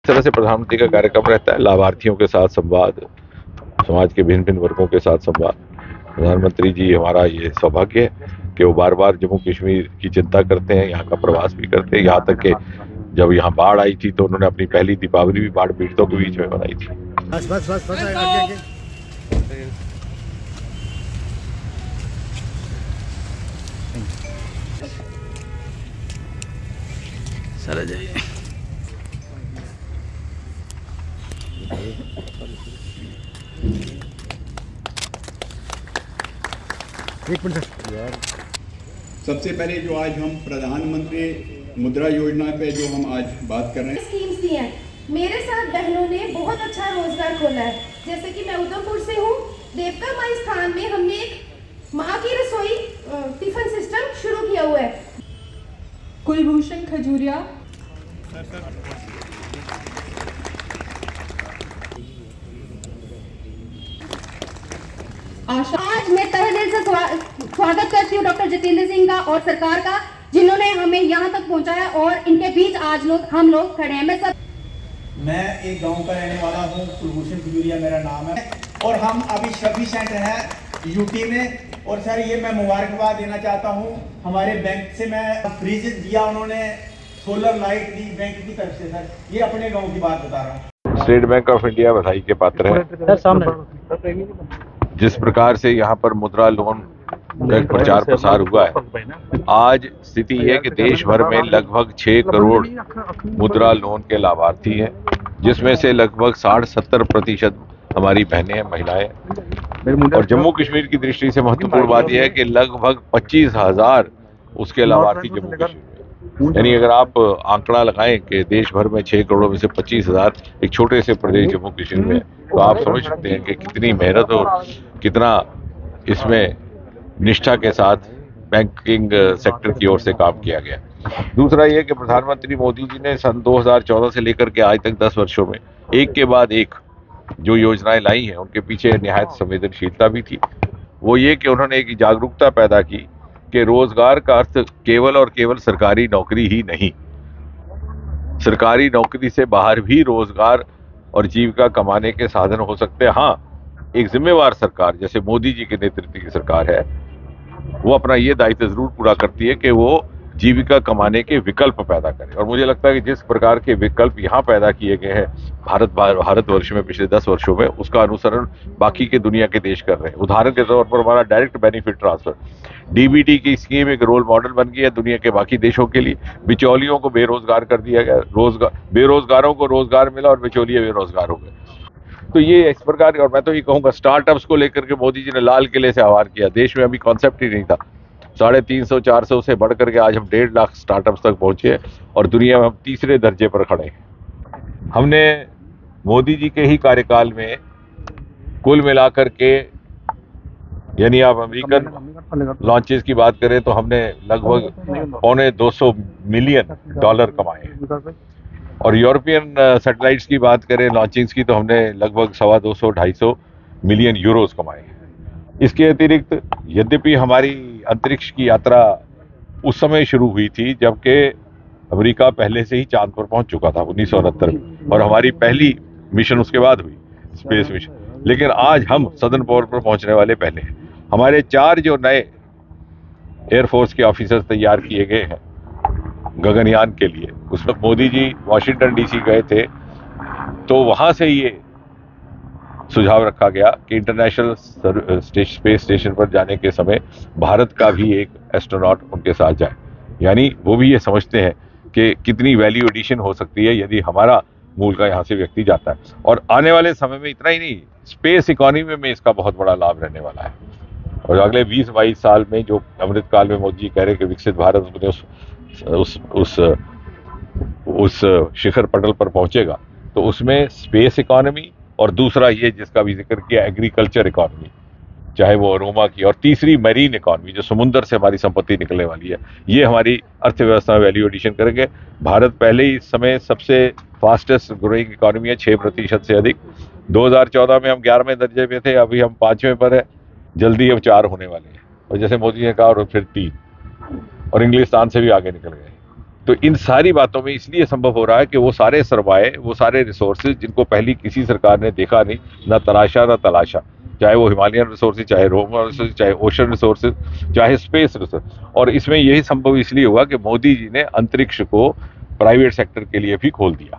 इस तरह से प्रधानमंत्री का कार्यक्रम रहता है, लाभार्थियों के साथ संवाद, समाज के भिन्न भिन्न वर्गों के साथ संवाद। प्रधानमंत्री जी हमारा ये सौभाग्य है कि वो बार बार जम्मू कश्मीर की चिंता करते हैं, यहाँ का प्रवास भी करते हैं। यहाँ तक कि जब यहाँ बाढ़ आई थी तो उन्होंने अपनी पहली दीपावली भी बाढ़ पीड़ितों के बीच में मनाई थी। बस बस बस बस आगे आगे। सर जाइए। एक मिनट यार। सबसे पहले जो आज हम प्रधानमंत्री मुद्रा योजना पे जो हम आज बात कर रहे हैं, स्कीम्स दी हैं। मेरे साथ बहनों ने बहुत अच्छा रोजगार खोला है। जैसे कि मैं उधमपुर से हूँ, देवका माई स्थान में हमने एक माँ की रसोई टिफिन सिस्टम शुरू किया हुआ है। कुलभूषण खजूरिया, आज मैं तहे दिल से स्वागत करती हूँ डॉक्टर जितेंद्र सिंह का और सरकार का, जिन्होंने हमें यहाँ तक पहुँचाया और इनके बीच आज हम लोग खड़े हैं। मैं एक गांव का रहने वाला हूँ, कुलभूषण खजूरिया मेरा नाम है, और हम अभी श्रवी सेंटर है यूटी में। और सर ये मैं मुबारकबाद देना चाहता हूँ, हमारे बैंक से मैं फ्रिज दिया, उन्होंने सोलर लाइट दी बैंक की तरफ से। सर ये अपने गाँव की बात बता रहा हूँ। स्टेट बैंक ऑफ इंडिया बधाई के पात्र है। जिस प्रकार से यहाँ पर मुद्रा लोन का एक प्रचार प्रसार हुआ है, आज स्थिति है कि देश भर में लगभग 6 करोड़ मुद्रा लोन के लाभार्थी हैं, जिसमें से लगभग 60-70% हमारी बहनें हैं, महिलाएं हैं। और जम्मू कश्मीर की दृष्टि से महत्वपूर्ण बात यह है कि लगभग 25,000 उसके लाभार्थी जम्मू कश्मीर में। यानी अगर आप आंकड़ा लगाएं कि देश भर में 6 करोड़ में से 25,000 एक छोटे से प्रदेश जम्मू कश्मीर में, तो आप समझ सकते हैं कि कितनी मेहनत और कितना इसमें निष्ठा के साथ बैंकिंग सेक्टर की ओर से काम किया गया। दूसरा ये कि प्रधानमंत्री मोदी जी ने सन 2014 से लेकर के आज तक 10 वर्षों में एक के बाद एक जो योजनाएं लाई हैं, उनके पीछे निहायत संवेदनशीलता भी थी। वो ये कि उन्होंने एक जागरूकता पैदा की कि रोजगार का अर्थ केवल और केवल सरकारी नौकरी ही नहीं, सरकारी नौकरी से बाहर भी रोजगार और जीविका कमाने के साधन हो सकते हैं। हाँ, एक जिम्मेवार सरकार जैसे मोदी जी के नेतृत्व की सरकार है, वो अपना ये दायित्व जरूर पूरा करती है कि वो जीविका कमाने के विकल्प पैदा करे। और मुझे लगता है कि जिस प्रकार के विकल्प यहाँ पैदा किए गए हैं भारतवर्ष में पिछले 10 वर्षों में, उसका अनुसरण बाकी के दुनिया के देश कर रहे हैं। उदाहरण के तौर पर हमारा डायरेक्ट बेनिफिट ट्रांसफर डीबीटी की स्कीम एक रोल मॉडल बन गई है दुनिया के बाकी देशों के लिए। बिचौलियों को बेरोजगार कर दिया गया, बेरोजगारों को रोजगार मिला और बिचौलिए बेरोजगार हो गए। तो ये इस प्रकार, और मैं तो ये कहूँगा स्टार्टअप्स को लेकर के मोदी जी ने लाल किले से आह्वान किया। देश में अभी कॉन्सेप्ट ही नहीं था। 350-400 से बढ़ करके आज हम 1.5 लाख स्टार्टअप्स तक पहुंचे और दुनिया में हम तीसरे दर्जे पर खड़े हैं। हमने मोदी जी के ही कार्यकाल में कुल मिलाकर के, यानी आप अमेरिकन लॉन्चेस की बात करें तो हमने लगभग $250 मिलियन कमाए, और यूरोपियन सैटेलाइट्स की बात करें लॉन्चिंग्स की, तो हमने लगभग 250-250 मिलियन यूरोस कमाए। इसके अतिरिक्त यद्यपि हमारी अंतरिक्ष की यात्रा उस समय शुरू हुई थी जबकि अमेरिका पहले से ही चांद पर पहुंच चुका था 1969 में, और हमारी पहली मिशन उसके बाद हुई, स्पेस मिशन। लेकिन आज हम सदर्न पोल पर पहुंचने वाले पहले हैं। हमारे 4 जो नए एयरफोर्स के ऑफिसर्स तैयार किए गए हैं गगनयान के लिए, उसमें मोदी जी वाशिंगटन डीसी गए थे, तो वहां से ये सुझाव रखा गया कि इंटरनेशनल स्पेस स्टेशन पर जाने के समय भारत का भी एक एस्ट्रोनॉट उनके साथ जाए। यानी वो भी ये समझते हैं कि कितनी वैल्यू एडिशन हो सकती है यदि हमारा मूल का यहाँ से व्यक्ति जाता है। और आने वाले समय में इतना ही नहीं, स्पेस इकोनॉमी में इसका बहुत बड़ा लाभ रहने वाला है। और अगले 20-22 साल में जो अमृतकाल में मोदी जी कह रहे हैं कि विकसित भारत उस शिखर पटल पर पहुंचेगा, तो उसमें स्पेस इकोनॉमी और दूसरा ये जिसका भी जिक्र किया एग्रीकल्चर इकोनॉमी, चाहे वो अरोमा की, और तीसरी मरीन इकोनॉमी जो समुद्र से हमारी संपत्ति निकलने वाली है, ये हमारी अर्थव्यवस्था में वैल्यू एडिशन करेंगे। भारत पहले ही इस समय सबसे फास्टेस्ट ग्रोइंग इकोनॉमी है, 6% से अधिक। 2014 में हम 11वें दर्जे पे थे, अभी हम 5वें पर है, जल्दी अब 4 होने वाले हैं। और जैसे मोदी ने कहा, और फिर 3, और इंग्लिस्तान से भी आगे निकल गए। तो इन सारी बातों में इसलिए संभव हो रहा है कि वो सारे सरमाए, वो सारे रिसोर्सेज जिनको पहली किसी सरकार ने देखा नहीं, ना तराशा ना तलाशा, चाहे वो हिमालयन रिसोर्सेज, चाहे रोमन रिसोर्सेज, चाहे ओशन रिसोर्सेज, चाहे स्पेस रिसोर्स, और इसमें यही संभव इसलिए हुआ कि मोदी जी ने अंतरिक्ष को प्राइवेट सेक्टर के लिए भी खोल दिया।